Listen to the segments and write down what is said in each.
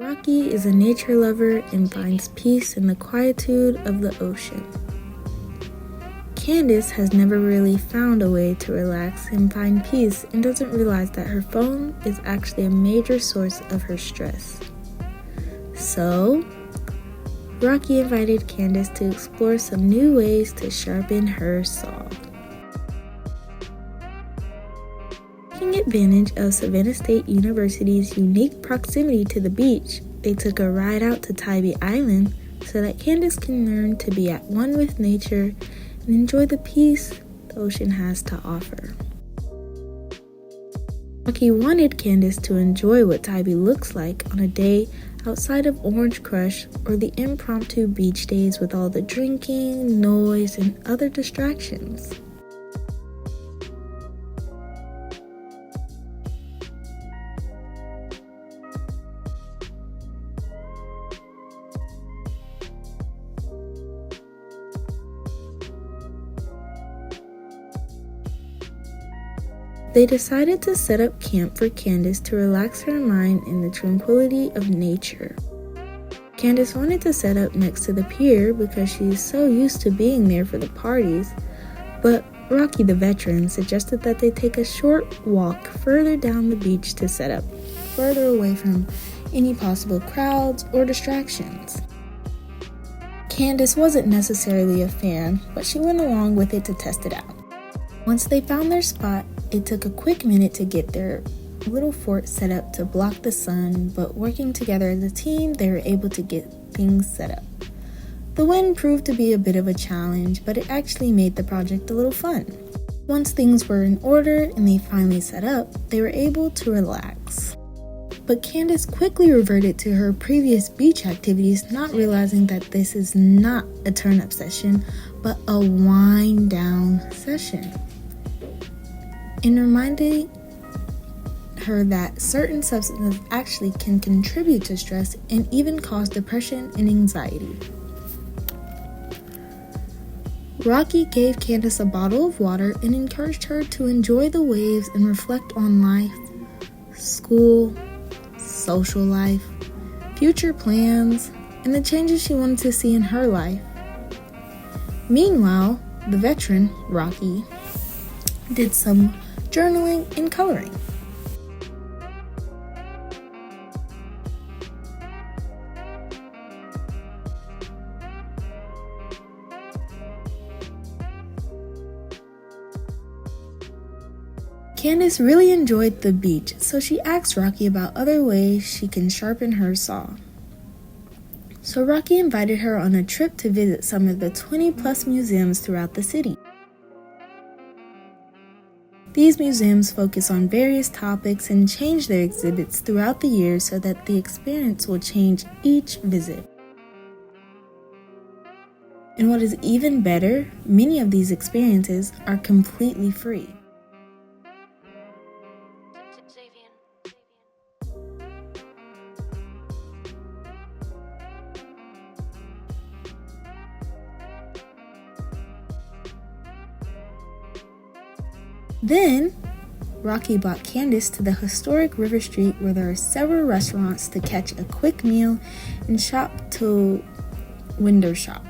Rocky is a nature lover and finds peace in the quietude of the ocean. Candace has never really found a way to relax and find peace and doesn't realize that her phone is actually a major source of her stress. So, Rocky invited Candace to explore some new ways to sharpen her saw. Taking advantage of Savannah State University's unique proximity to the beach, they took a ride out to Tybee Island so that Candace can learn to be at one with nature and enjoy the peace the ocean has to offer. Rocky wanted Candace to enjoy what Tybee looks like on a day outside of Orange Crush or the impromptu beach days with all the drinking, noise, and other distractions. They decided to set up camp for Candace to relax her mind in the tranquility of nature. Candace wanted to set up next to the pier because she is so used to being there for the parties, but Rocky the veteran suggested that they take a short walk further down the beach to set up, further away from any possible crowds or distractions. Candace wasn't necessarily a fan, but she went along with it to test it out. Once they found their spot, it took a quick minute to get their little fort set up to block the sun, but working together as a team, they were able to get things set up. The wind proved to be a bit of a challenge, but it actually made the project a little fun. Once things were in order and they finally set up, they were able to relax. But Candace quickly reverted to her previous beach activities, not realizing that this is not a turn-up session, but a wind-down session. And reminding her that certain substances actually can contribute to stress and even cause depression and anxiety. Rocky gave Candace a bottle of water and encouraged her to enjoy the waves and reflect on life, school, social life, future plans, and the changes she wanted to see in her life. Meanwhile, the veteran, Rocky, did some journaling and coloring. Candace really enjoyed the beach, so she asked Rocky about other ways she can sharpen her saw. So Rocky invited her on a trip to visit some of the 20+ museums throughout the city. These museums focus on various topics and change their exhibits throughout the year so that the experience will change each visit. And what is even better, many of these experiences are completely free. Then, Rocky brought Candace to the historic River Street where there are several restaurants to catch a quick meal and shop to window shop.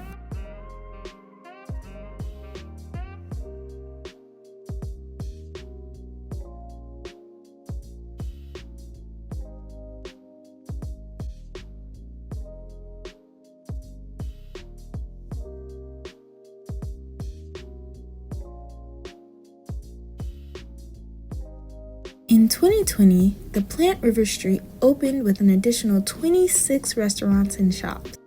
In 2020, the Plant River Street opened with an additional 26 restaurants and shops.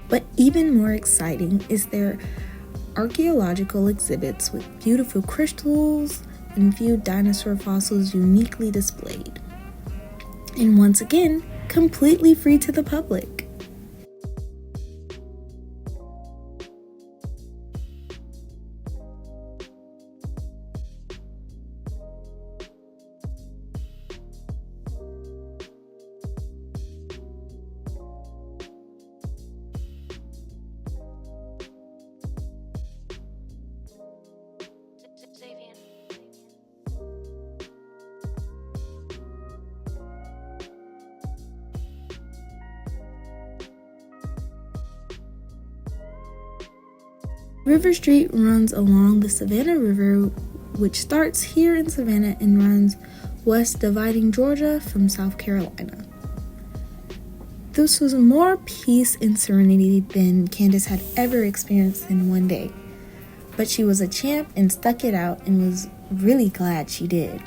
But even more exciting is their archaeological exhibits with beautiful crystals, and viewed dinosaur fossils uniquely displayed. And once again, completely free to the public. River Street runs along the Savannah River, which starts here in Savannah and runs west, dividing Georgia from South Carolina. This was more peace and serenity than Candace had ever experienced in one day, but she was a champ and stuck it out and was really glad she did.